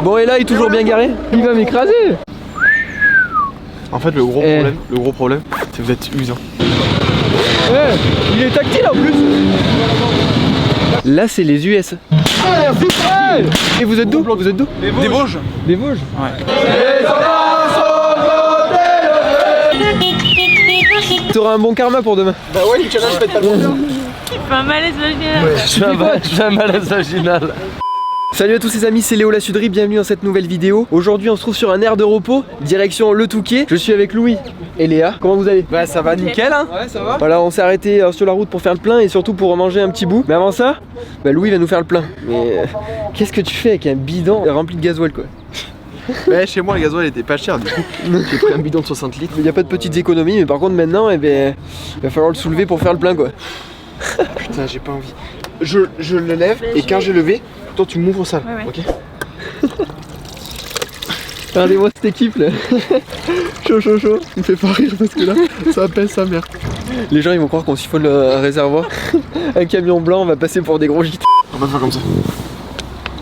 Bon, et là, il est toujours bien garé. Il va m'écraser. En fait, le gros problème, c'est que vous êtes usant. Il est tactile en plus. Là, c'est les US. Et vous êtes d'où? Vous êtes d'où? Des Vosges. Des Vosges. Ouais. T'auras un bon karma pour demain. Bah ouais, le challenge fait pas le bien. Il fait un malaise vaginal. Ouais, je fais un malaise vaginal. Salut à tous les amis, c'est Léo la Suderie, bienvenue dans cette nouvelle vidéo. Aujourd'hui on se trouve sur un aire de repos, direction Le Touquet. Je suis avec Louis et Léa, comment vous allez? Bah ça va nickel hein. Ouais ça va. Voilà, on s'est arrêté sur la route pour faire le plein et surtout pour manger un petit bout. Mais avant ça, bah Louis va nous faire le plein. Mais qu'est-ce que tu fais avec un bidon rempli de gasoil quoi? Ouais, chez moi le gasoil était pas cher du coup. J'ai pris un bidon de 60 litres. Il n'y a pas de petites économies, mais par contre maintenant eh ben, il va falloir le soulever pour faire le plein quoi. Putain j'ai pas envie. Je le lève et quand j'ai levé, toi tu m'ouvres ça, ouais. Ok. Regardez-moi cette équipe là. Chaud. Il me fait pas rire parce que là, ça pèse sa mère. Les gens ils vont croire qu'on siphonne un réservoir. Un camion blanc, on va passer pour des gros gîtes. On va faire comme ça.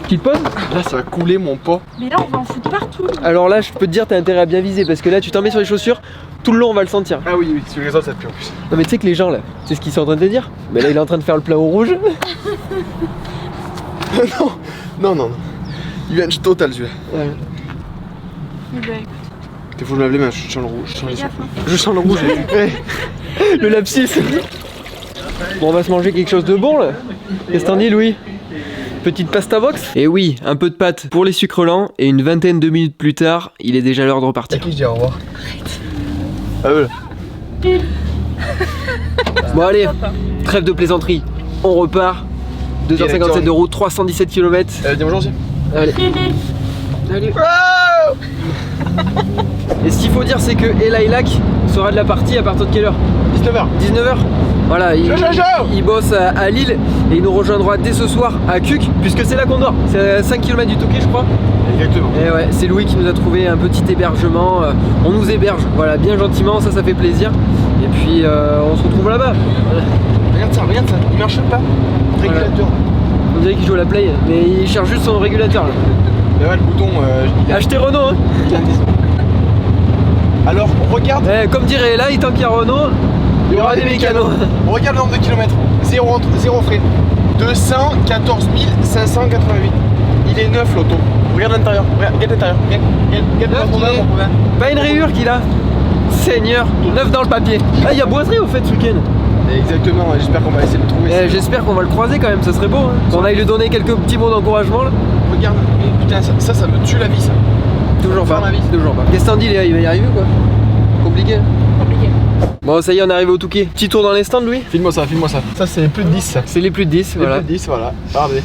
Qui te pose? Là ça va couler mon pot. Mais là on va en foutre partout. Alors là je peux te dire t'as intérêt à bien viser parce que là tu t'en mets sur les chaussures, tout le long on va le sentir. Ah oui, sur les autres ça te pue en plus. Non mais tu sais que les gens là, c'est ce qu'ils sont en train de te dire. Mais là il est en train de faire le plein au rouge. Non. Il vient de total celui-là. Ouais. Il faut que je me lave les mains, je sens le rouge. Je sens le rouge. Le lapsus. Bon on va se manger quelque chose de bon là. Qu'est-ce que t'en dis Louis? Petite pasta box. Et oui, un peu de pâte pour les sucres lents. Et une vingtaine de minutes plus tard, il est déjà l'heure de repartir. À qui je dis au revoir? Ah eux là. Bon allez, trêve de plaisanterie. On repart. 2h57 de route, 317 km. Dis bonjour aussi. Allez. Et ce qu'il faut dire c'est que Elailac sera de la partie à partir de quelle heure? 19h. 19h. Voilà, il bosse à Lille et il nous rejoindra dès ce soir à Cuc puisque c'est là qu'on dort. C'est à 5 km du Touquet je crois. Exactement. Et ouais, c'est Louis qui nous a trouvé un petit hébergement. On nous héberge, voilà, bien gentiment, ça fait plaisir. Et puis on se retrouve là-bas. Regarde ça, il marche pas. Régulateur. Voilà. On dirait qu'il joue à la play, mais il cherche juste son régulateur là. Mais ouais, le bouton. Achetez Renault hein. Alors, on regarde. Comme dirait là, tant qu'il y a Renault, il y aura des mécanos. On regarde le nombre de kilomètres. Zéro frais. 214 588. Il est neuf l'auto. Regarde l'intérieur. Regarde l'intérieur. Regarde. Pas une rayure qu'il a. Seigneur, neuf dans le papier. Ah, il y a boiserie au fait ce week-end. Exactement, j'espère qu'on va essayer de le trouver. J'espère qu'on va le croiser quand même, ça serait beau. Hein. Qu'on aille lui donner quelques petits mots d'encouragement là. Regarde, putain, ça me tue la vie ça. Toujours pas. Toujours pas. Qu'est-ce que t'en dis Léa, il va y arriver quoi? Compliqué. Bon, ça y est, on est arrivé au Touquet. Petit tour dans les stands, Louis. Filme-moi ça. Ça, c'est les plus de 10 ça. C'est les plus de 10, voilà. Les plus de 10, voilà. Regardez.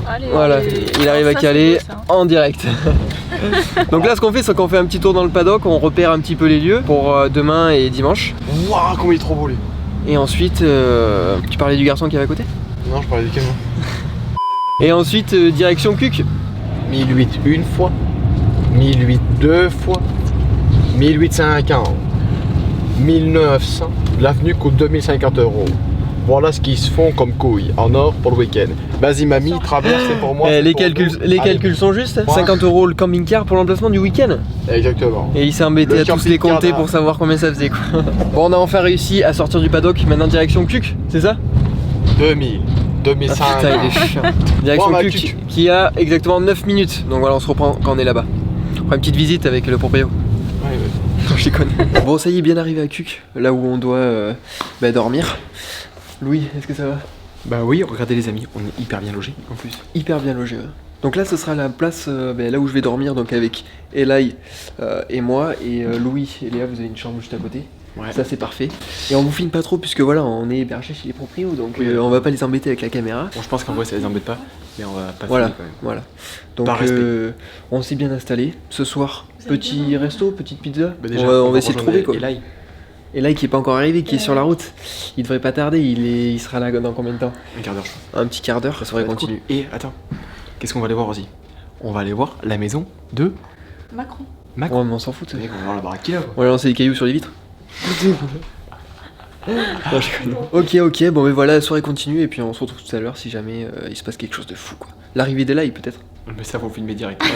Allez, voilà, il arrive à caler ça. en direct. Donc là, ce qu'on fait, c'est qu'on fait un petit tour dans le paddock, on repère un petit peu les lieux pour demain et dimanche. Waouh, comment il est trop beau lui. Et ensuite, tu parlais du garçon qui est à côté? Non, je parlais du camion. Et ensuite, direction Cuc. 1008 une fois, 1008 deux fois, 1850, 1900, l'avenue coûte 2050 €. Voilà ce qu'ils se font comme couilles en or pour le week-end. Vas-y mamie, traverse, c'est pour moi. Les calculs sont justes. Ouais. 50 € le camping-car pour l'emplacement du week-end. Exactement. Et il s'est embêté à tous les compter pour savoir combien ça faisait quoi. Bon, on a enfin réussi à sortir du paddock, maintenant direction Cuc, c'est ça? 2000, 2005. Ah, putain, il est chiant. Direction Bon, Cuc qui a exactement 9 minutes. Donc voilà, on se reprend quand on est là-bas. On fera une petite visite avec le proprio. Ouais. Je déconne. Bon, ça y est, bien arrivé à Cuc, là où on doit dormir. Louis, est-ce que ça va? Bah oui, regardez les amis, on est hyper bien logés en plus. Hyper bien logé. Ouais. Donc là, ce sera la place là où je vais dormir, donc avec Elai et moi, et Louis et Léa, vous avez une chambre juste à côté. Ouais. Ça c'est parfait. Et on vous filme pas trop puisque voilà, on est hébergé chez les proprios, donc on va pas les embêter avec la caméra. Bon, je pense qu'en vrai ça les embête pas, mais on va pas Voilà, filmer quand même. voilà. Donc Par respect. on s'est bien installé. Ce soir, petit resto, petite pizza. Bah déjà, on va essayer de trouver quoi. Elai. Et là qui est pas encore arrivé, qui est sur la route, il devrait pas tarder, il sera là dans combien de temps? Un quart d'heure je pense. Un petit quart d'heure, ça devrait continuer. Cool. Et attends, qu'est-ce qu'on va aller voir aussi? On va aller voir la maison de Macron. Ouais, mais on s'en fout. On va voir la baraque qu'il a quoi. On va lancer des cailloux sur les vitres. Non, je déconne. Ok, bon mais voilà, la soirée continue et puis on se retrouve tout à l'heure si jamais il se passe quelque chose de fou quoi. L'arrivée d'Elay peut-être. Mais ça faut filmer directement.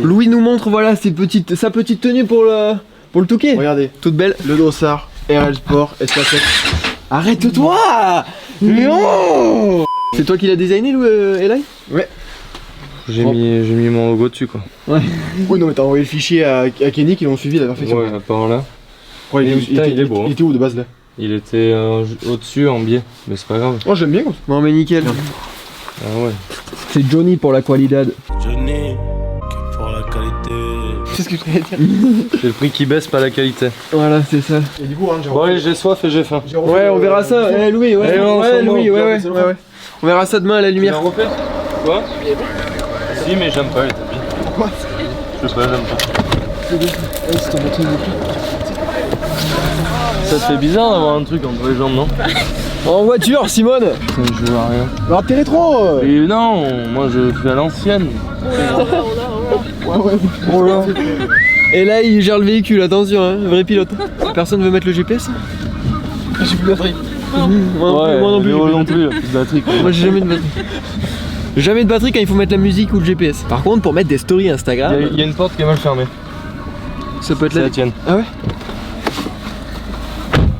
Louis nous montre voilà sa petite tenue pour le Touquet. Regardez, Toute belle. le dossard, RL Sport, Estafette. Arrête-toi Non. C'est toi qui l'as designé Elay? Ouais. J'ai mis mon logo dessus quoi. Ouais. Oui non mais t'as envoyé le fichier à Kenny qui l'ont suivi à la perfection. Ouais, par là. Ouais, il est beau. Il était où de base là? Il était au-dessus en biais, mais c'est pas grave. Oh j'aime bien comme ça. Bon mais nickel. Ah ouais. C'est Johnny pour la qualidad. Johnny, que pour la qualité. C'est ce que je voulais dire. C'est le prix qui baisse, pas la qualité. Voilà, c'est ça. Et du coup hein, j'ai Bon allez, j'ai soif et j'ai faim. Ouais, on verra ça. Eh Louis, ouais. Allez, on Ouais, s'en Louis, va, ouais. On verra ça demain à la lumière. Tu l'as refait? Quoi? Si, mais j'aime pas les tapis. Pourquoi? Je sais pas, j'aime pas. Ça te fait bizarre d'avoir un truc entre les jambes, non? En voiture, Simone. Ça ne joue à rien. Alors t'es rétro. Et non, moi je fais à l'ancienne. Oh là. Et là, il gère le véhicule, attention, hein, vrai pilote. Personne veut mettre le GPS? J'ai plus de batterie. Moi non plus. Moi non plus, plus de batterie. Moi j'ai jamais de batterie. Jamais de batterie quand il faut mettre la musique ou le GPS. Par contre, pour mettre des stories Instagram, Il y a une porte qui est mal fermée. ça peut être C'est la la tienne. Ah ouais?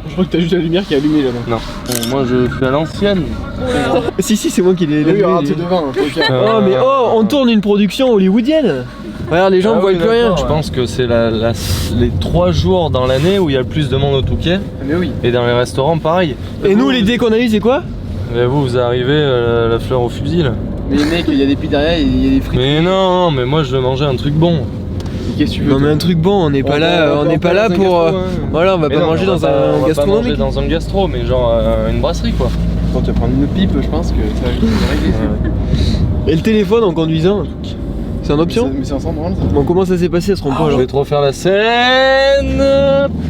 Je crois que t'as juste la lumière qui est allumée là-bas. Non. Bon, moi je fais à l'ancienne. Si, c'est moi qui l'ai. Oui, regarde, c'est devant. Ok. Oh, mais on tourne une production hollywoodienne. Regarde, les gens ne voient plus rien. Je pense que c'est les 3 jours dans l'année où il y a le plus de monde au Touquet. Mais oui. Et dans les restaurants, pareil. Et nous, l'idée qu'on a eue, c'est quoi? Mais vous arrivez la fleur au fusil là. Mais mec, il y a des pieds derrière, il y a des frites. Mais non, mais moi je veux manger un truc bon. Qu'est-ce que tu veux? Non, mais un truc bon, on n'est pas là, on n'est pas là pour. Voilà, on va Mais pas non, manger on va dans pas- un on va gastronomique. pas manger dans un gastro, mais genre une brasserie quoi. Quand tu vas prendre une pipe, je pense que ça va régler ça. Et le téléphone en conduisant, c'est en option? Mais c'est ensemble, ça. Bon, comment ça s'est passé à ce rond-point Je alors? vais trop faire la scène.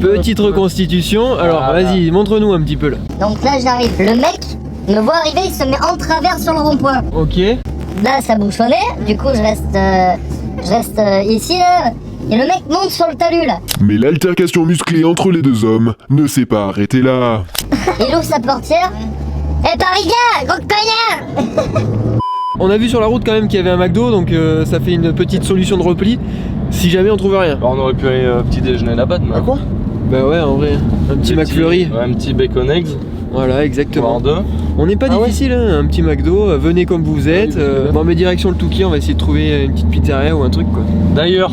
Petite reconstitution, alors Voilà. vas-y, montre-nous un petit peu là. Donc là, j'arrive. Le mec me voit arriver, il se met en travers sur le rond-point. Ok. Là, ça bouchonnait. Du coup, je reste ici, là. Et le mec monte sur le talus, là. Mais l'altercation musclée entre les deux hommes ne s'est pas arrêtée là. Il ouvre sa portière. Eh, Paris, gars, gros connard! On a vu sur la route quand même qu'il y avait un McDo, donc ça fait une petite solution de repli si jamais on trouve rien. Alors, on aurait pu aller petit déjeuner là-bas demain. À quoi? Bah ouais, en vrai, un petit McFlurry. Ouais, un petit bacon eggs, Voilà, exactement. voire 2. On n'est pas Ah ouais difficile, hein, un petit McDo, venez comme vous êtes. Bon, mais direction le Touquet, on va essayer de trouver une petite pizzeria ou un truc quoi. D'ailleurs,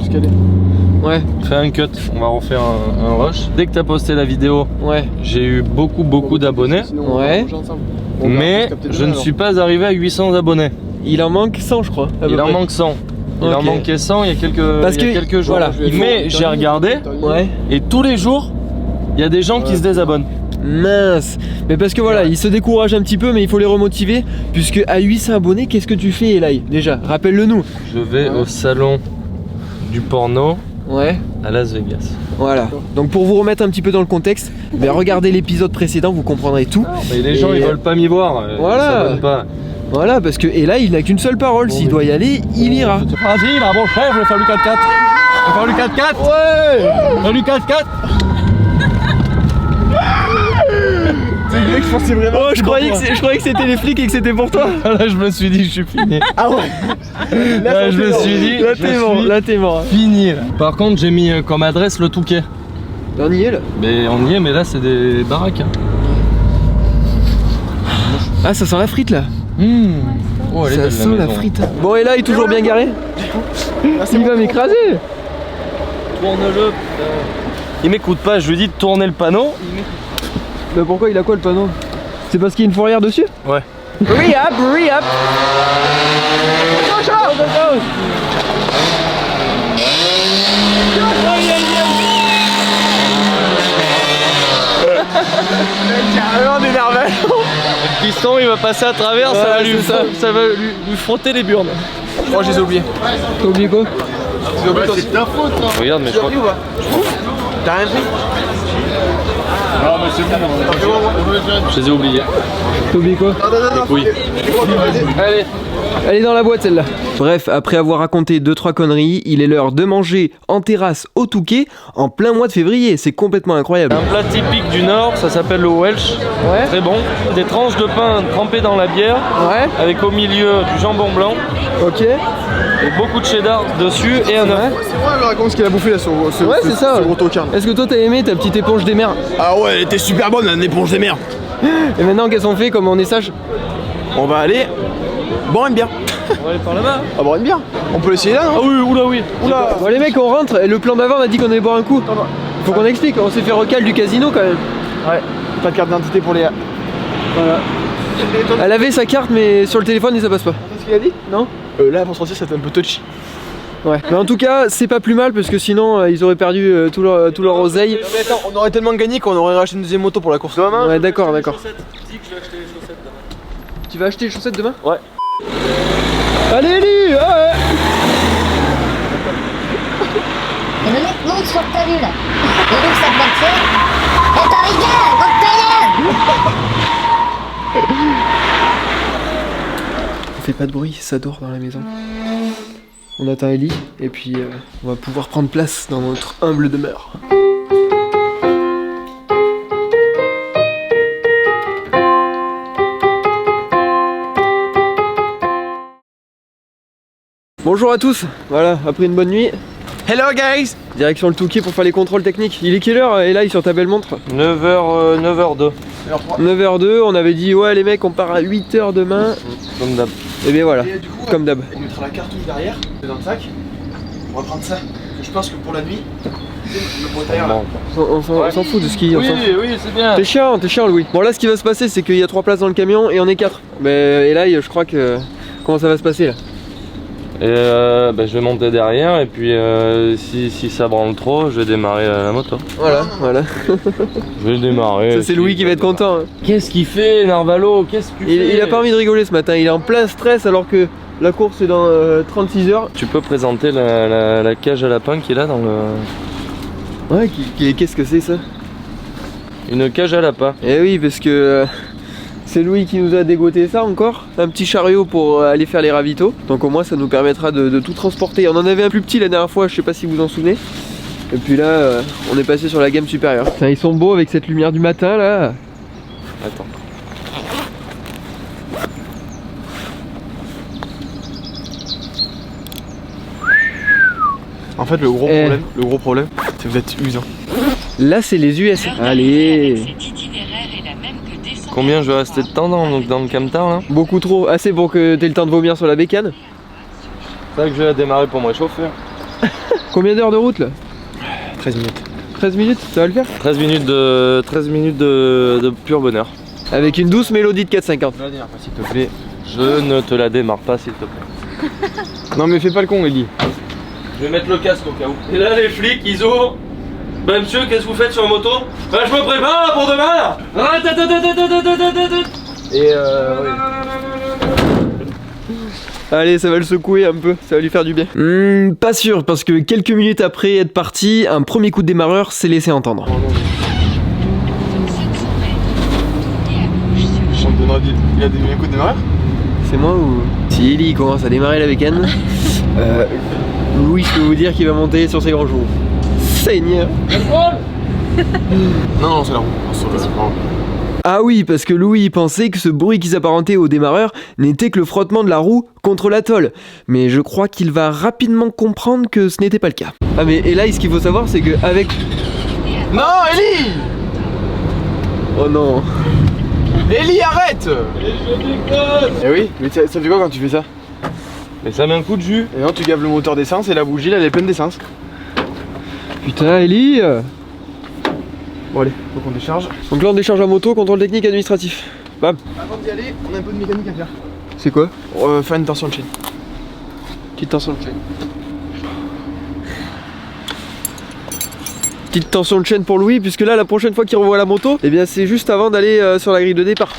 Ouais, fais un cut, on va refaire un rush. Dès que t'as posté la vidéo, ouais. j'ai eu beaucoup d'abonnés. Sinon, on va Ouais. manger ensemble. Mais je ne suis pas arrivé à 800 abonnés. Il en manque 100, je crois. à peu Il en près. manque 100. Il en Ok. manquait 100 il y a quelques, Parce il y a que, quelques jours. voilà, Mais j'ai regardé Ouais. et tous les jours, il y a des gens qui se désabonnent. Mince. Mais parce que voilà, ils se découragent un petit peu, mais il faut les remotiver. Puisque à 800 abonnés, qu'est-ce que tu fais, Elay? Déjà, rappelle-le nous. Je vais au salon du porno Ouais. à Las Vegas. Voilà. Donc pour vous remettre un petit peu dans le contexte, ben regardez l'épisode précédent, vous comprendrez tout. Mais les gens Et- ils veulent pas m'y voir. Voilà. Ils s'abonnent pas. Voilà, parce que Elay, il n'a qu'une seule parole. S'il doit y aller, il ira. Vas-y, là, bon chef, je vais faire du 4x4. Je vais faire du 4x4. Ouais. Du 4x4. C'est le mec, je pensais vraiment. Oh, je croyais que c'était les flics et que c'était pour toi. Là, je me suis dit, je suis fini. Ah ouais. Là, je me suis dit, Là, je t'es mort. suis Là, t'es mort. fini. Là. Par contre, j'ai mis comme adresse le Touquet. On y est là. Mais on y est, mais là, c'est des baraques. Hein. Ah, ça sent la frite là. Oh, elle est Ça belle, sent la maison. frite. Bon, et là, il est toujours bien garé. Il va m'écraser. Tourne-le. Il m'écoute pas, je lui dis de tourner le panneau. Mais pourquoi il a quoi le panneau? C'est parce qu'il y a une fourrière dessus? Ouais. Hurry up, hurry up. On est nerveux. Le piston, il va passer à travers, Ouais, ça va, lui, c'est ça. ça va lui frotter les burnes. Je crois que je les ai oubliés. T'as oublié quoi? Regarde, mais je crois que... T'as rien pris? Je les ai oubliés. T'as oublié quoi? Oui. Allez. Elle est dans la boîte celle-là. Bref, après avoir raconté 2-3 conneries, il est l'heure de manger en terrasse au Touquet en plein mois de février. C'est complètement incroyable. Un plat typique du Nord, ça s'appelle le Welsh. Ouais. Très bon. Des tranches de pain trempées dans la bière, Ouais. avec au milieu du jambon blanc, Ok. et beaucoup de cheddar dessus et un œuf. C'est moi, elle me raconte ce qu'il a bouffé là sur Ouais, c'est ça. gros tocard. Est-ce que toi t'as aimé ta petite éponge des mers? Ah ouais, elle était super bonne, une éponge des mers. Et maintenant qu'est-ce qu'on fait comme on est sage? On va aller boire une bière. On va aller par là-bas. On va boire une bière. On peut l'essayer là, non? Ah oui, oula oui. Oula. Bon les mecs on rentre et le plan d'avant on a dit qu'on allait boire un coup. Faut qu'on explique, on s'est fait recal du casino quand même. Ouais. Pas de carte d'identité pour les. Voilà. Elle avait sa carte mais sur le téléphone et ça passe pas. C'est ce qu'il a dit? Non? Là pour sortir c'était un peu touchy. Ouais. Mais en tout cas c'est pas plus mal parce que sinon ils auraient perdu tout leur oseille. Mais attends, on aurait tellement gagné qu'on aurait racheté une deuxième moto pour la course demain. Ouais d'accord d'accord. Dis que je vais acheter les chaussettes demain. Tu vas acheter les chaussettes demain? Ouais. Allez Ellie, ouais. Et le mec monte sur le talus là. Il ouvre sa boîtière. Et t'en rigoles, gros On fait pas de bruit, ça dort dans la maison. On attend Ellie et puis on va pouvoir prendre place dans notre humble demeure. Bonjour à tous, voilà, après une bonne nuit, Hello guys. direction le Touquet pour faire les contrôles techniques. Il est quelle heure Eli sur ta belle montre? 9h02. 9h02, on avait dit ouais les mecs on part à 8h demain. Comme d'hab. Et bien voilà, Et du coup, comme d'hab. on mettra la cartouche derrière, dans le sac. On va prendre ça. Parce que je pense que pour la nuit, le beau tailleur là. Bon. On s'en fout de ski, on Oui, s'en fout. oui, c'est bien. T'es chiant Louis. Bon là ce qui va se passer c'est qu'il y a 3 places dans le camion et on est 4. Mais et là je crois que... Comment ça va se passer là? Et je vais monter derrière et puis si ça branle trop, je vais démarrer la moto. Voilà. Je vais démarrer. Ça c'est Louis qui va être content. Hein. Qu'est-ce qu'il fait Narvalo? Qu'est-ce que tu fais? Il a pas envie de rigoler ce matin, il est en plein stress alors que la course est dans 36 heures. Tu peux présenter la cage à lapin qu'il a dans le... Ouais, qu'est-ce que c'est ça? Une cage à lapin. Eh oui parce que... c'est Louis qui nous a dégoté ça encore, un petit chariot pour aller faire les ravitaux. Donc au moins ça nous permettra de tout transporter. On en avait un plus petit la dernière fois, je sais pas si vous en souvenez. Et puis là, on est passé sur la gamme supérieure. Putain, ils sont beaux avec cette lumière du matin là. Attends. En fait, le gros problème, c'est que vous êtes usant. Là c'est les US. Allez. Combien je vais rester de temps dans le camtar là? Beaucoup trop, assez pour que t'aies le temps de vomir sur la bécane. C'est vrai que je vais démarrer pour me réchauffer. Combien d'heures de route là? 13 minutes. 13 minutes, ça va le faire? 13 minutes de pur bonheur. Avec une douce mélodie de 4,50. La dernière fois, s'il te plaît. Je ne te la démarre pas s'il te plaît. Non mais fais pas le con, Ellie. Je vais mettre le casque au cas où. Et là les flics ils ouvrent. Bah monsieur, qu'est-ce que vous faites sur la moto? Bah je me prépare là pour demain là. Et Allez, ça va le secouer un peu, ça va lui faire du bien. Pas sûr, parce que quelques minutes après être parti, un premier coup de démarreur s'est laissé entendre. il a des coups de démarreur. C'est moi ou... Si Ellie commence à démarrer la bécane, Louis, je peux vous dire qu'il va monter sur ses grands jours. Seigneur. Non, c'est la roue. Ah oui, parce que Louis pensait que ce bruit qui s'apparentait au démarreur n'était que le frottement de la roue contre la tôle. Mais je crois qu'il va rapidement comprendre que ce n'était pas le cas. Ah mais et là, ce qu'il faut savoir, c'est que avec... Non, Ellie. Oh non. Ellie, arrête. Eh oui, mais ça fait quoi quand tu fais ça? Mais ça met un coup de jus. Et non, tu gaves le moteur d'essence et la bougie là, elle est pleine d'essence. Putain, Ellie. Bon allez, faut qu'on décharge. Donc là on décharge la moto, contrôle technique administratif. Bam. Avant d'y aller, on a un peu de mécanique à faire. C'est quoi? Faire une tension de chaîne. Petite tension de chaîne. Petite tension de chaîne pour Louis, puisque là la prochaine fois qu'il revoit la moto, eh bien c'est juste avant d'aller sur la grille de départ.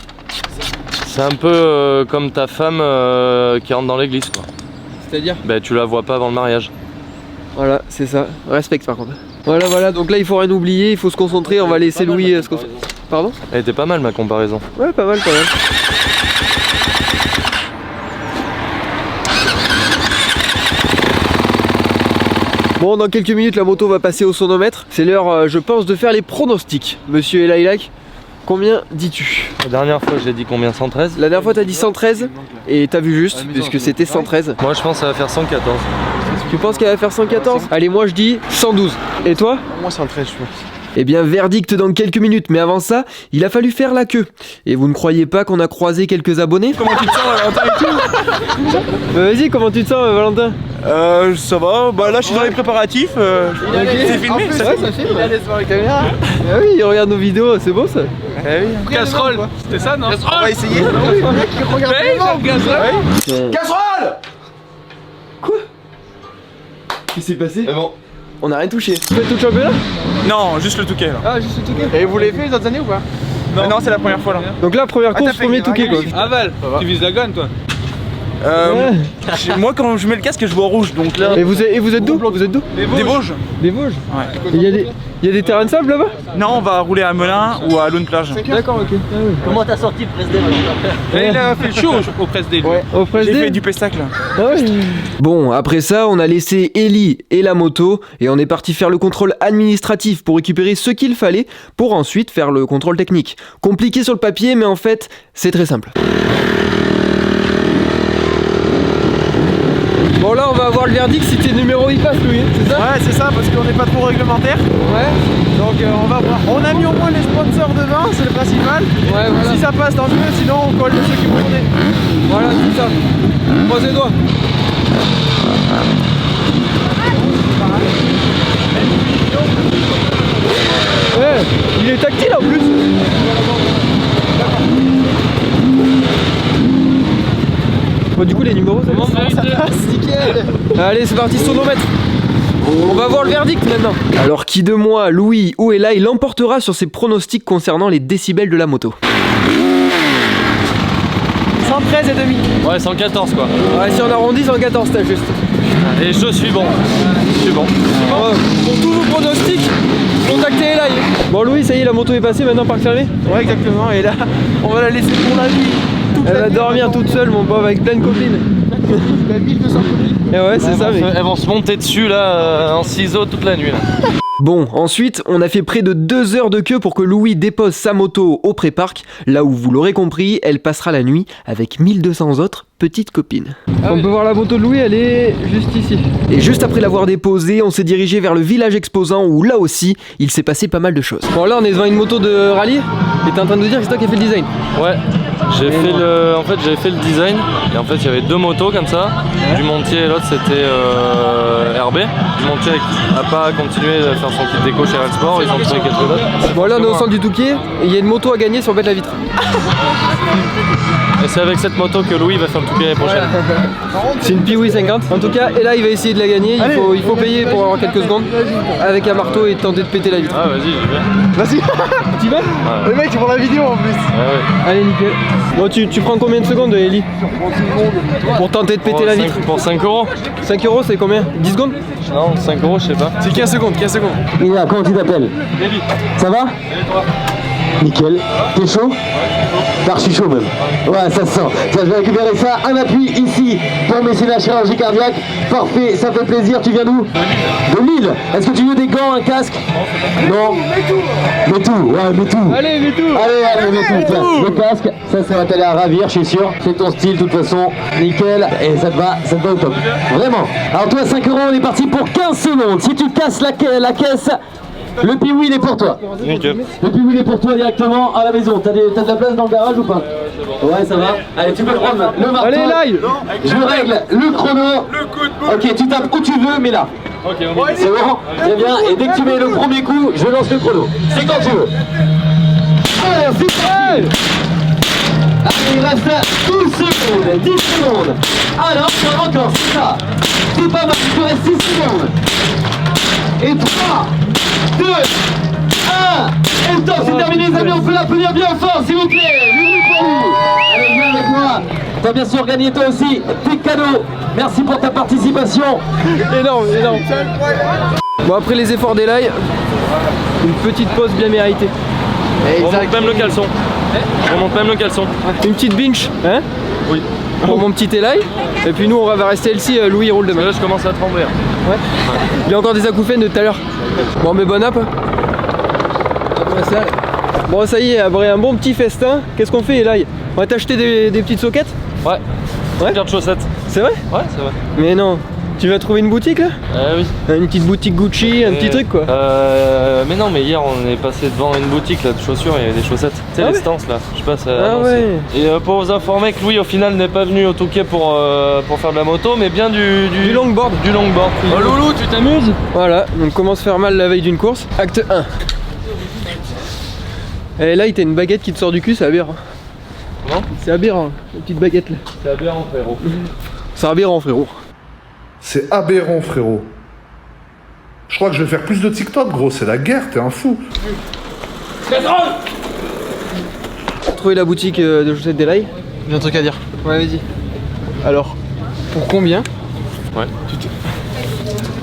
C'est un peu comme ta femme qui rentre dans l'église quoi. C'est-à-dire? Bah tu la vois pas avant le mariage. Voilà, c'est ça. Respecte par contre. Voilà, donc là il faut rien oublier, il faut se concentrer, on va laisser Louis se concentrer. Pardon? Elle était pas mal ma comparaison. Ouais, pas mal quand même. Bon, dans quelques minutes la moto va passer au sonomètre. C'est l'heure, je pense, de faire les pronostics. Monsieur Elailak, combien dis-tu? La dernière fois j'ai dit combien? 113. La dernière fois t'as dit 113 et t'as vu juste, puisque c'était 113. Moi je pense que ça va faire 114. Tu penses qu'elle va faire 114? Allez, moi je dis 112. Et toi? Moi 113 je pense. Eh bien, verdict dans quelques minutes, mais avant ça, il a fallu faire la queue. Et vous ne croyez pas qu'on a croisé quelques abonnés? Comment tu te sens, Valentin et tout? Vas-y, comment tu te sens, Valentin? Ça va, bah là je suis dans les préparatifs, c'est filmé, ça Ouais, ça filme. Il allait voir les caméras. Ah oui, il regarde nos vidéos, c'est beau ça. Casserole, c'était ça non? On va essayer. Casserole! Quoi? Qu'est-ce qui s'est passé? C'est bon. On a rien touché. Tu fais tout le championnat? Non, juste le touquet là. Ah, juste le touquet. Et vous l'avez fait les autres années ou pas? Non, c'est la première fois là. Donc là, première course, t'as fait premier une touquet quoi. Aval, tu vises la gonne toi. Ouais. Moi quand je mets le casque je vois rouge donc là. Et vous êtes d'où? Vous êtes d'où? Des Vosges. Des Vosges. Ouais. Il y a des terrains de sable là-bas? Non, on va rouler à Melun ou à Lune Plage. D'accord, ok. Ah, oui. Comment t'as sorti le président? Là, il a fait le show au presse des. Ouais. Au J'ai Fresnay. fait du pestacle là. Ah ouais. Bon, après ça, on a laissé Ellie et la moto et on est parti faire le contrôle administratif pour récupérer ce qu'il fallait pour ensuite faire le contrôle technique. Compliqué sur le papier, mais en fait, c'est très simple. Bon là, on va avoir le verdict si tes numéros y passent, Louis, c'est ça? Ouais, c'est ça parce qu'on n'est pas trop réglementaire. Ouais. Donc on va voir. On a mis au moins les sponsors devant, c'est le principal. Ouais, voilà. Si ça passe tant mieux, sinon on colle ceux qui vont tourner. Voilà, c'est ça. Croise les doigts. Ouais, il est tactile en plus. Bon, du coup, les numéros, ça passe, nickel. Allez, c'est parti, sonomètre. On va voir le verdict maintenant. Alors, qui de moi, Louis ou Ella, il l'emportera sur ses pronostics concernant les décibels de la moto? 113 et demi. Ouais 114 quoi. Ouais, si on arrondit, 114, t'as juste. Et je suis bon. Je suis bon. Bon, pour tous vos pronostics, contactez Ella. Bon, Louis, ça y est, la moto est passée, maintenant parc fermé. Ouais, exactement. Et là, on va la laisser pour la nuit. Elle va dormir toute seule, mon pauvre, avec plein de copines. Il a 1200 copines. Et ouais, c'est ça, mec. Elles vont se monter dessus là en ciseaux toute la nuit là. Bon, ensuite, on a fait près de 2 heures de queue pour que Louis dépose sa moto au pré-parc. Là où vous l'aurez compris, elle passera la nuit avec 1200 autres petites copines. On peut voir la moto de Louis, elle est juste ici. Et juste après l'avoir déposée, on s'est dirigé vers le village exposant où là aussi, il s'est passé pas mal de choses. Bon, là, on est devant une moto de rallye. Et t'es en train de nous dire que c'est toi qui as fait le design. Ouais. J'ai fait le design et en fait il y avait deux motos comme ça, Dumontier et l'autre c'était RB. Dumontier n'a pas continué de faire son kit déco chez Real Sport, ils ont trouvé quelque chose d'autre. Bon, là, on est au centre du Touquet et il y a une moto à gagner sur Bête la Vitre. Et c'est avec cette moto que Louis va faire le Touquet l'année prochaine. C'est une Piwi 50. En tout cas, et là, il va essayer de la gagner. Il faut payer pour avoir quelques secondes avec un marteau et tenter de péter la vitre. Ah vas-y, j'y vais. Vas-y. Tu vas? Ouais. Le mec il prend la vidéo en plus. Ouais. Allez, nickel. Bon, tu prends combien de secondes, Ellie? Pour tenter de péter la vitre. Pour 5 euros. 5 euros, c'est combien? 10 secondes? Non, 5 euros, je sais pas. C'est 15 secondes, 15 secondes. Mila, comment tu t'appelles? Ça va? Nickel. T'es chaud? Bah, je suis chaud même. Ouais, ça se sent. Tiens, je vais récupérer ça. Un appui ici pour mes la chirurgie cardiaque. Parfait, ça fait plaisir. Tu viens d'où? De Lille. Est-ce que tu veux des gants, un casque? Non. Mets tout. Ouais, mets tout. Allez, mets tout. Allez, mets tout. Tiens, le casque, ça va t'aller à ravir, je suis sûr. C'est ton style, de toute façon. Nickel. Et ça te va au top. Vraiment. Alors, toi, 5 euros, on est parti pour 15 secondes. Si tu casses la caisse, le piwi, il est pour toi. Nickel. Le piwi, il est pour toi directement à la maison. T'as de la place dans le garage ou pas? Ouais, ça va. Allez, tu peux le prendre le marteau. Allez, live. Je règle le chrono. Ok, tu tapes où tu veux, mais là. Ok, on est C'est bon? Très bien. Et dès que tu mets le premier coup, je lance le chrono. C'est quand tu veux. Allez, c'est parti. Allez, il reste 12 secondes, 10 secondes. Alors, encore, c'est ça. C'est pas mal, il te reste 6 secondes. Et 3, 2, 1. Et le temps, c'est terminé, les amis. On peut l'applaudir bien fort, s'il vous plaît. Bienvenue pour vous. Allez, viens avec moi. T'as bien sûr gagné toi aussi tes cadeaux. Merci pour ta participation. Énorme, énorme. Bon, après les efforts d'Elay, une petite pause bien méritée. On remonte même le caleçon. On remonte même le caleçon. Une petite binge, hein? Oui. Pour mon petit Elay. Et puis nous, on va rester ici, Louis roule demain. Là, je commence à trembler. Ouais. Il y a encore des acouphènes de tout à l'heure. Bon, mais bonne app. Bon, ça y est, après un bon petit festin, qu'est-ce qu'on fait, Elay? On va t'acheter des petites soquettes? Ouais. Ouais. Paire de chaussettes. C'est vrai? Ouais, c'est vrai. Mais non. Tu vas trouver une boutique là? Oui. Une petite boutique Gucci, un petit truc quoi. Mais non, mais hier on est passé devant une boutique là de chaussures, il y avait des chaussettes. Tu sais, les stances là, je sais pas, ça. Ah ouais. Et pour vous informer que Louis au final n'est pas venu au Touquet pour faire de la moto, mais bien du longboard. Du longboard. Oh loulou, tu t'amuses? Voilà, donc comment se faire mal la veille d'une course. Acte 1. Et là, il t'a une baguette qui te sort du cul, c'est aberrant. Comment? C'est aberrant, la petite baguette là. C'est aberrant, frérot. C'est aberrant, frérot. C'est aberrant, frérot. Je crois que je vais faire plus de TikTok, gros. C'est la guerre, t'es un fou. Trouver la boutique de chaussettes d'Elay. J'ai un truc à dire. Ouais, vas-y. Alors, pour combien? Ouais.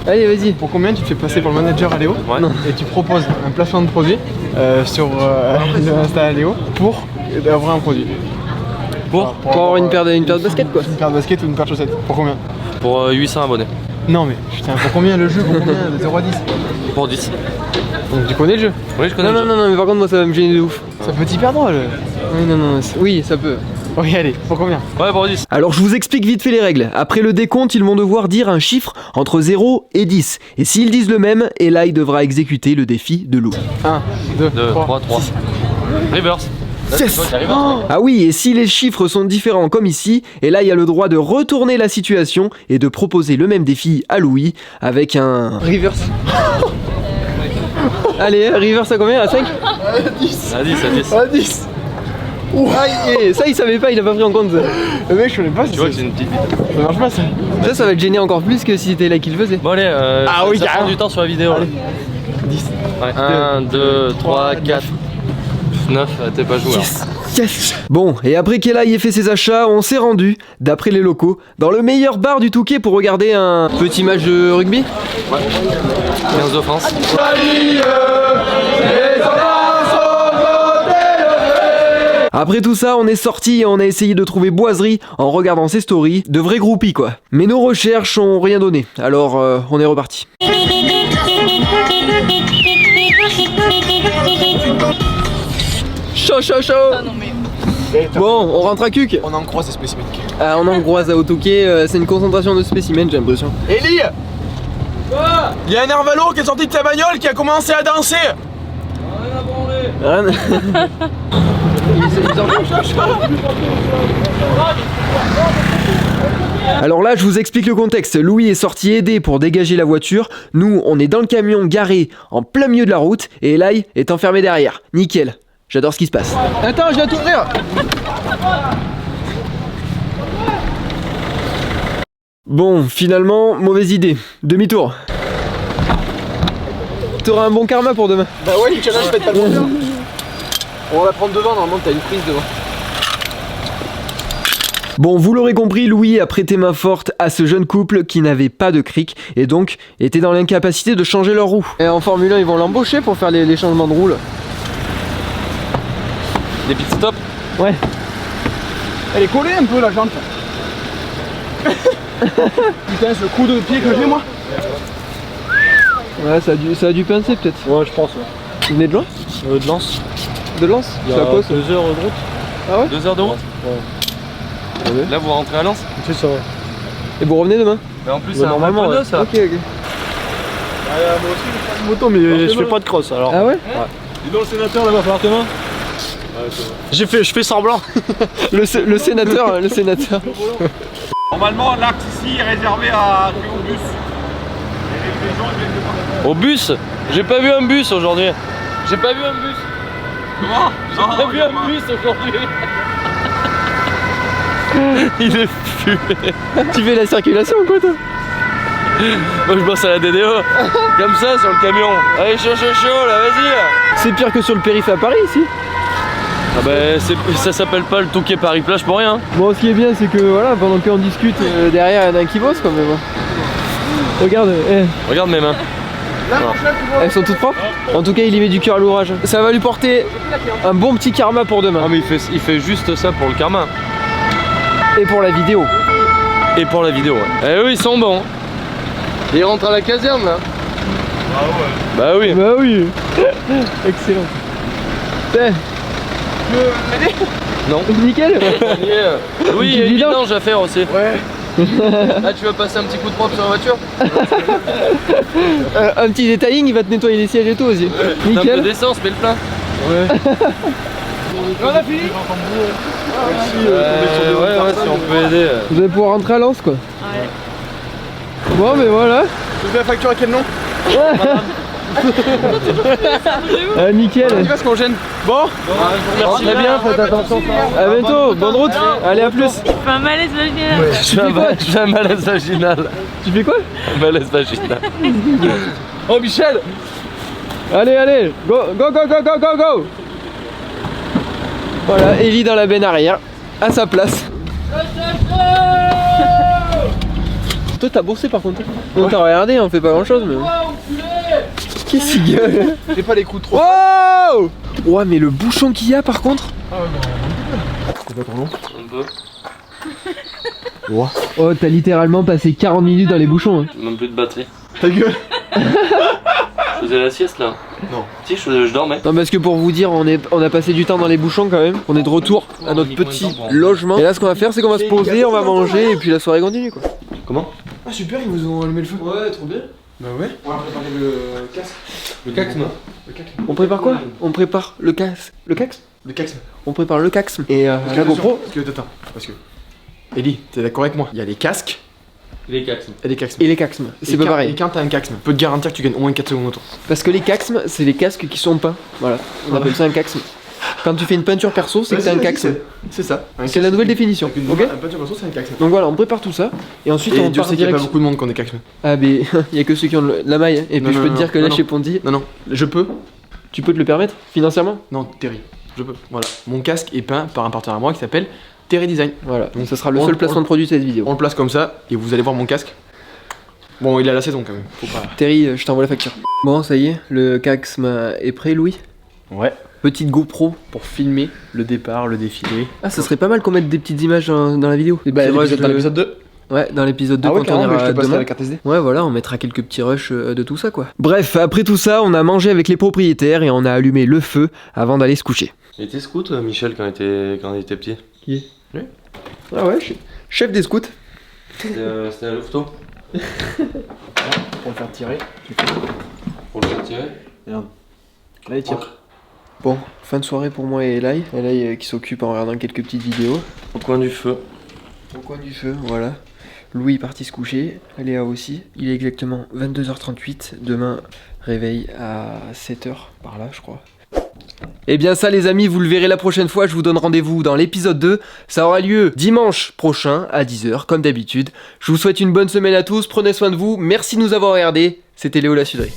Allez, vas-y. Pour combien tu te fais passer pour le manager à Léo? Ouais. Et tu proposes un placement de produit sur le Insta à Léo pour avoir un produit. Pour avoir une paire de baskets quoi. Une paire de baskets ou une paire de chaussettes. Pour combien? Pour 800 abonnés. Non mais putain, pour combien le jeu? Pour combien? De 0 à 10? Pour 10. Donc tu connais le jeu? Oui, je connais. Non, non, non, mais par contre, moi ça va me gêner de ouf. Ça peut t'y perdre le... Oui, non, non, oui, ça peut. Oui, allez, pour combien? Ouais, pour 10. Alors je vous explique vite fait les règles. Après le décompte, ils vont devoir dire un chiffre entre 0 et 10. Et s'ils disent le même, Elay devra exécuter le défi de Lou. 1, 2, 3, 3. Reverse. Yes. Ah oui, et si les chiffres sont différents comme ici, Elay a le droit de retourner la situation et de proposer le même défi à Louis avec un reverse. Allez, reverse à combien? À 5? À 10. À 10, à 10. À 10. Ah, ça il savait pas, il a pas pris en compte ça. Le mec, je connais pas. Tu vois que j'ai une petite bite. Ça marche pas ça. Ça va te gêner encore plus que si c'était là qui le faisait. Bon allez, ah oui, ça prend carrément. du temps sur la vidéo. Allez. 10. Ouais. 1, 2, 3, 4, 9, t'es pas joueur. Yes. Bon, et après qu'Elay ait fait ses achats, on s'est rendu, d'après les locaux, dans le meilleur bar du Touquet pour regarder un petit match de rugby. Ouais. 15 de France. Après tout ça, on est sorti et on a essayé de trouver Boiserie en regardant ses stories, de vrais groupies quoi. Mais nos recherches ont rien donné, alors on est reparti. Chaud, chaud, chaud. Ah non mais... Bon, on rentre à Cuc. On en croise des spécimens. Ah, on en croise à Touquet, c'est une concentration de spécimens j'ai l'impression. Ellie, il y a un Arvalo qui est sorti de sa bagnole qui a commencé à danser. Rien. Alors là, je vous explique le contexte. Louis est sorti aider pour dégager la voiture. Nous, on est dans le camion garé en plein milieu de la route et Elay est enfermé derrière. Nickel. J'adore ce qui se passe. Attends, je viens t'ouvrir. Bon, finalement, mauvaise idée. Demi-tour. T'auras un bon karma pour demain. Bah ouais, le challenge pète pas le moteur. On va la prendre devant, normalement t'as une prise devant. Bon, vous l'aurez compris, Louis a prêté main forte à ce jeune couple qui n'avait pas de cric et donc était dans l'incapacité de changer leur roue. Et en Formule 1, ils vont l'embaucher pour faire les changements de roue là. Des pit stops. Ouais. Elle est collée un peu la jante. Putain, ce coup de pied que j'ai moi. Ouais, ça a dû pincer peut-être. Ouais, je pense. Ouais. Vous venez de loin? De Lens. De Lens? Il y C'est a à quoi ça? 2 heures de route. Ah ouais? 2 heures de route. Ouais. Là, vous rentrez à Lens. C'est ça, ouais. Et vous revenez demain? Mais en plus, Bah, c'est normalement, un ouais. ça. Ok, ok. Moi aussi, je fais moto, mais je fais pas de cross alors. Ah ouais? Dis donc, le sénateur là-bas, falloir demain. Je fais semblant. Le sénateur, le sénateur. Normalement, l'axe ici est réservé au bus. Et les gens ils viennent de partout. Au bus? J'ai pas vu un bus aujourd'hui. J'ai pas vu un bus. Comment? J'ai pas vu un bus aujourd'hui. Il est fumé. Tu fais la circulation ou quoi toi? Moi je bosse à la DDE. Comme ça sur le camion. Allez chaud chaud chaud là, vas-y. C'est pire que sur le périph' à Paris ici. Ah bah ça s'appelle pas le Touquet Paris Plage pour rien. Bon, ce qui est bien, c'est que voilà, pendant qu'on discute, derrière il y en a un qui bosse quand même. Regarde, Regarde mes mains. Elles sont toutes propres. En tout cas, il y met du cœur à l'ouvrage. Ça va lui porter un bon petit karma pour demain. Ah mais il fait juste ça pour le karma. Et pour la vidéo. Et pour la vidéo, ouais. Eh oui, ils sont bons. Ils rentrent à la caserne là. Bah oui. Bah oui. Excellent. Non. Nickel. Oui, il y a une vidange à faire aussi. Ouais. Ah, tu veux passer un petit coup de propre sur la voiture? Un petit détailling, il va te nettoyer les sièges et tout aussi. Un peu Nickel. d'essence, mais le plein. Ouais. On a fini. Ouais, si on peut aider. Vous allez pouvoir rentrer à Lens quoi. Ouais. Bon mais voilà. Tu veux la facture à quel nom? Nickel. Tu vas ce qu'on gêne. Bon, Merci. Très bien, faites attention. À bientôt, bonne route. Allez, à plus. Il fait un malaise vaginal. Je fais un malaise vaginal. Tu fais quoi? Un malaise vaginal. Oh Michel. Allez, go, go, go, go, go, go, go. Voilà, Ellie dans la benne arrière, à sa place. Toi t'as bossé par contre. Non, t'as regardé, on fait pas grand chose mais... Qu'est-ce qu'il gueule? j'ai pas les coups trop. Wow. Ouais mais le bouchon qu'il y a par contre. C'est pas trop long. Un peu. Oh t'as littéralement passé 40 minutes dans les bouchons hein. Même plus de batterie. Ta gueule. Je faisais la sieste là. Non. Si, je dormais. Non parce que pour vous dire on a passé du temps dans les bouchons quand même. On est de retour à notre petit logement. Et là ce qu'on va faire c'est qu'on va se poser, on va manger et puis la soirée continue quoi. Comment? Ah super, ils vous ont allumé le feu. Ouais trop bien. Bah ouais. On va préparer le casque. Le caxme. On prépare quoi? On prépare le casque. Le casque? Le casque. On prépare le casque et la GoPro. Parce que. Ellie, t'es d'accord avec moi? Il y a les casques Les caxmes. et les casques. Et les casques, c'est pas Et pareil. quand t'as un casque, peut te garantir que tu gagnes au moins 4 secondes au tour. Parce que les casques, c'est les casques qui sont peints. Voilà, on appelle ça un casque. Quand tu fais une peinture perso, c'est que t'as un casque. C'est ça. C'est la nouvelle définition. Ok. Un peinture perso, c'est un casque. Donc voilà, on prépare tout ça et ensuite Et on Dieu part sait qu'il y a pas direct. beaucoup de monde qui ont des casques. Ah mais il y a que ceux qui ont la maille. Et puis Non, je non, peux te non, dire que non, là non. chez Ponty, Non, je peux. tu peux te le permettre financièrement. Non, Terry. Je peux. Voilà. Mon casque est peint par un partenaire à moi qui s'appelle Terry Design. Voilà, donc ça sera le On- seul placement de produit de cette vidéo. On le place comme ça et vous allez voir mon casque. Bon, il est à la saison quand même. Faut pas. Terry, je t'envoie la facture. Bon, ça y est, le casque est prêt, Louis. Ouais. Petite GoPro. Pour filmer le départ, le défilé. Ah, ça serait pas mal qu'on mette des petites images dans la vidéo. Des Bah, petits rushs dans l'épisode 2. Ouais, dans l'épisode 2 Ah ouais, quand on carrément, mais je ira te passerai demain. la carte SD. Ouais, voilà, on mettra quelques petits rushs de tout ça, quoi. Bref, après tout ça, on a mangé avec les propriétaires et on a allumé le feu avant d'aller se coucher. Il était scout, Michel, quand il était petit. Qui? Lui. Ah ouais, chef des scouts. C'était à Louveteau. Pour le faire tirer. Pour le faire tirer. Regarde. Là, il tire. Bon, fin de soirée pour moi et Eli. Eli qui s'occupe en regardant quelques petites vidéos. Au coin du feu. Au coin du feu, voilà. Louis est parti se coucher, Léa aussi. Il est exactement 22h38. Demain, réveil à 7h, par là, je crois. Et bien ça les amis, vous le verrez la prochaine fois, je vous donne rendez-vous dans l'épisode 2. Ça aura lieu dimanche prochain à 10h, comme d'habitude. Je vous souhaite une bonne semaine à tous, prenez soin de vous, merci de nous avoir regardés. C'était Léo la Suderie.